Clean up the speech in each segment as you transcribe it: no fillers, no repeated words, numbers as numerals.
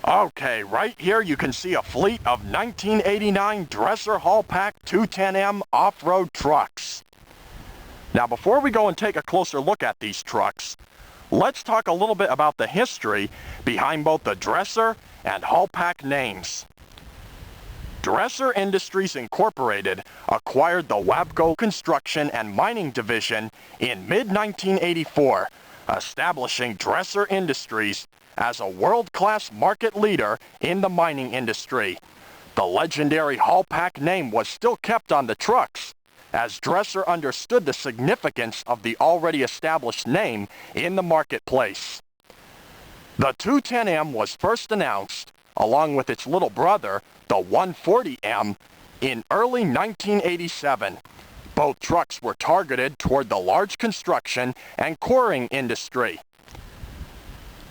Okay, right here you can see a fleet of 1989 Dresser-Haulpak 210M off-road trucks. Now before we go and take a closer look at these trucks, let's talk a little bit about the history behind both the Dresser and Haulpak names. Dresser Industries Incorporated acquired the Wabco Construction and Mining Division in mid-1984, establishing Dresser Industries as a world-class market leader in the mining industry. The legendary Haulpak name was still kept on the trucks, as Dresser understood the significance of the already established name in the marketplace. The 210M was first announced, along with its little brother, the 140M, in early 1987. Both trucks were targeted toward the large construction and quarrying industry.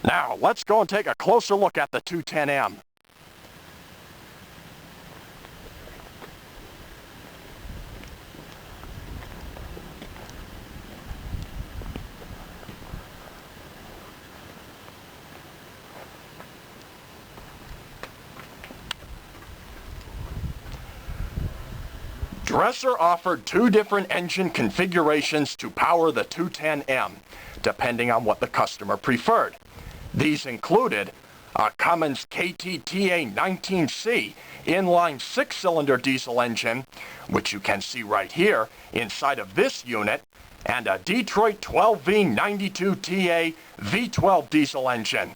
Now, let's go and take a closer look at the 210M. Dresser offered two different engine configurations to power the 210M, depending on what the customer preferred. These included a Cummins KTTA-19C inline 6-cylinder diesel engine, which you can see right here inside of this unit, and a Detroit 12V92TA V12 diesel engine.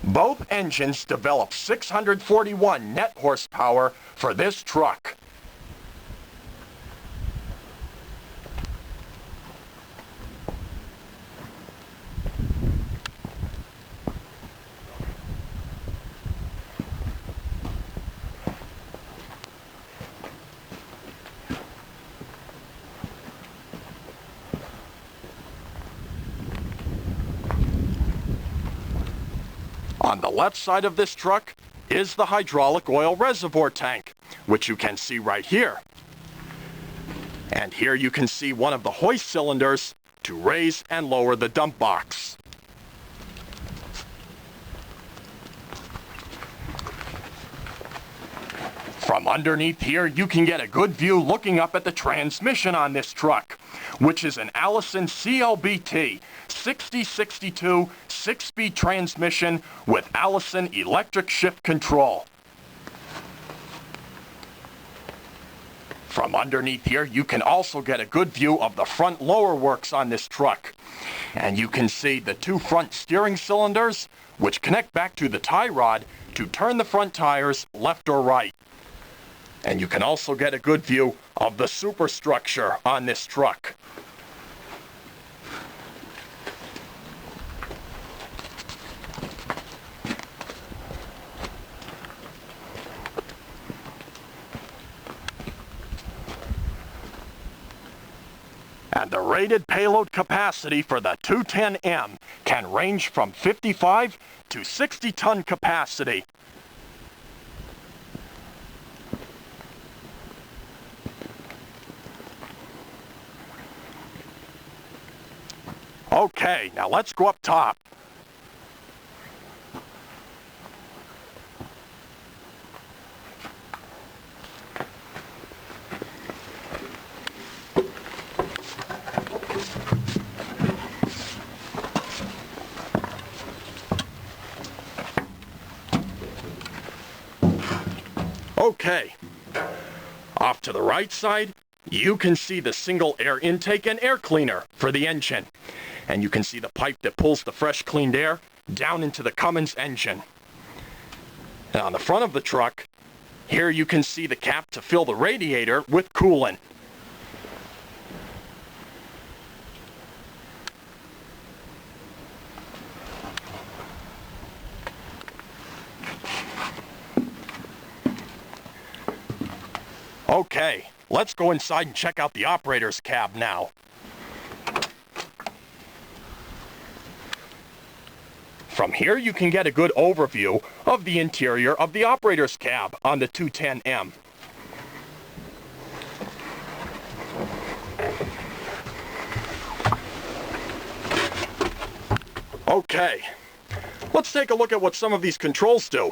Both engines developed 641 net horsepower for this truck. On the left side of this truck is the hydraulic oil reservoir tank, which you can see right here. And here you can see one of the hoist cylinders to raise and lower the dump box. From underneath here, you can get a good view looking up at the transmission on this truck, which is an Allison CLBT 6062 6-speed transmission with Allison electric shift control. From underneath here, you can also get a good view of the front lower works on this truck. And you can see the two front steering cylinders, which connect back to the tie rod to turn the front tires left or right. And you can also get a good view of the superstructure on this truck. And the rated payload capacity for the 210M can range from 55 to 60 ton capacity. Okay, now let's go up top. Okay, off to the right side, you can see the single air intake and air cleaner for the engine. And you can see the pipe that pulls the fresh cleaned air down into the Cummins engine. And on the front of the truck, here you can see the cap to fill the radiator with coolant. Okay, let's go inside and check out the operator's cab now. From here you can get a good overview of the interior of the operator's cab on the 210M. Okay, Let's take a look at what some of these controls do.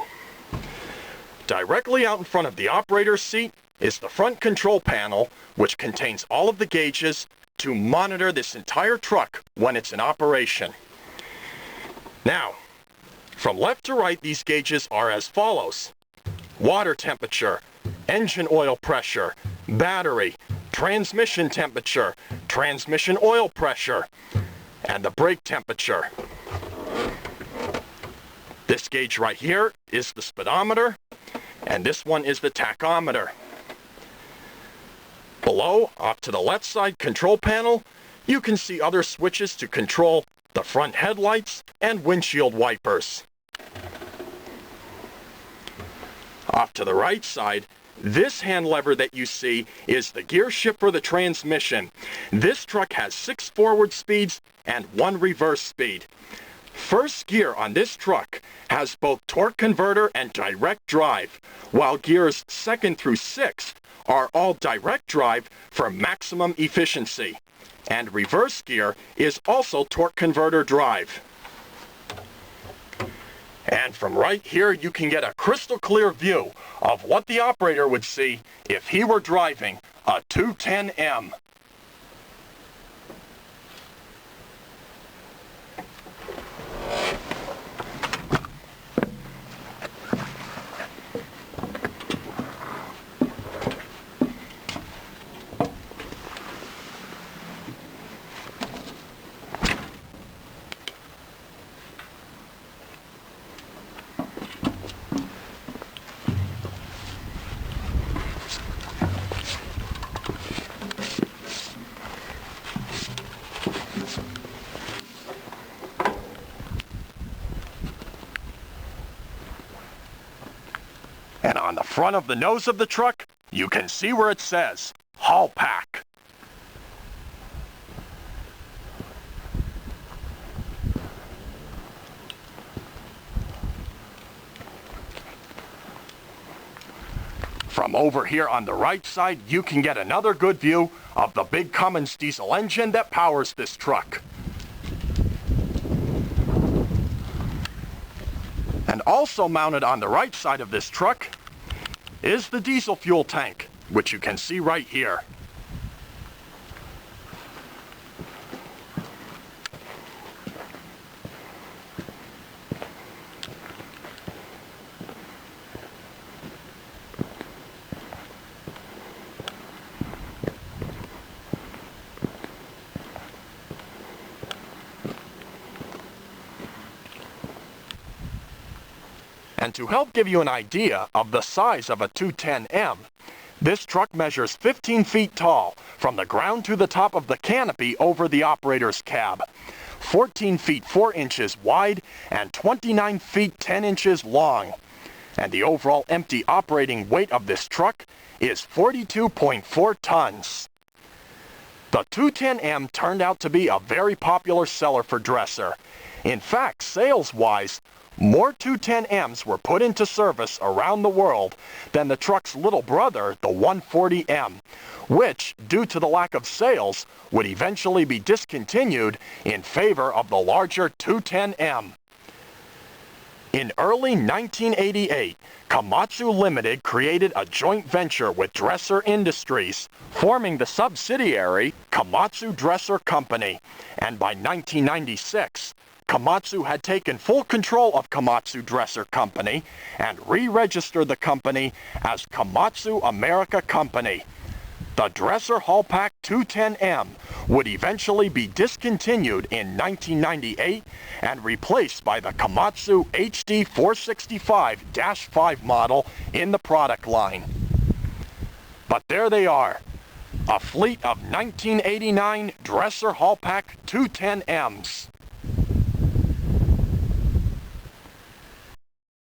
Directly out in front of the operator's seat is the front control panel, which contains all of the gauges to monitor this entire truck when it's in operation. Now, from left to right, these gauges are as follows: water temperature, engine oil pressure, battery, transmission temperature, transmission oil pressure, and the brake temperature. This gauge right here is the speedometer, and this one is the tachometer. Below, off to the left side control panel, you can see other switches to control the front headlights and windshield wipers. Off to the right side, this hand lever that you see is the gear shift for the transmission. This truck has 6 forward speeds and 1 reverse speed. First gear on this truck has both torque converter and direct drive, while gears 2nd through 6th are all direct drive for maximum efficiency. And reverse gear is also torque converter drive. And from right here, you can get a crystal clear view of what the operator would see if he were driving a 210M. And on the front of the nose of the truck, you can see where it says Haulpak. From over here on the right side, you can get another good view of the big Cummins diesel engine that powers this truck. And also mounted on the right side of this truck is the diesel fuel tank, which you can see right here. And to help give you an idea of the size of a 210M, this truck measures 15 feet tall from the ground to the top of the canopy over the operator's cab, 14 feet 4 inches wide, and 29 feet 10 inches long. And the overall empty operating weight of this truck is 42.4 tons. The 210M turned out to be a very popular seller for Dresser. In fact, sales-wise, more 210Ms were put into service around the world than the truck's little brother, the 140M, which, due to the lack of sales, would eventually be discontinued in favor of the larger 210M. In early 1988, Komatsu Limited created a joint venture with Dresser Industries, forming the subsidiary Komatsu Dresser Company, and by 1996, Komatsu had taken full control of Komatsu Dresser Company and re-registered the company as Komatsu America Company. The Dresser-Haulpak 210M would eventually be discontinued in 1998 and replaced by the Komatsu HD 465-5 model in the product line. But there they are, a fleet of 1989 Dresser-Haulpak 210Ms.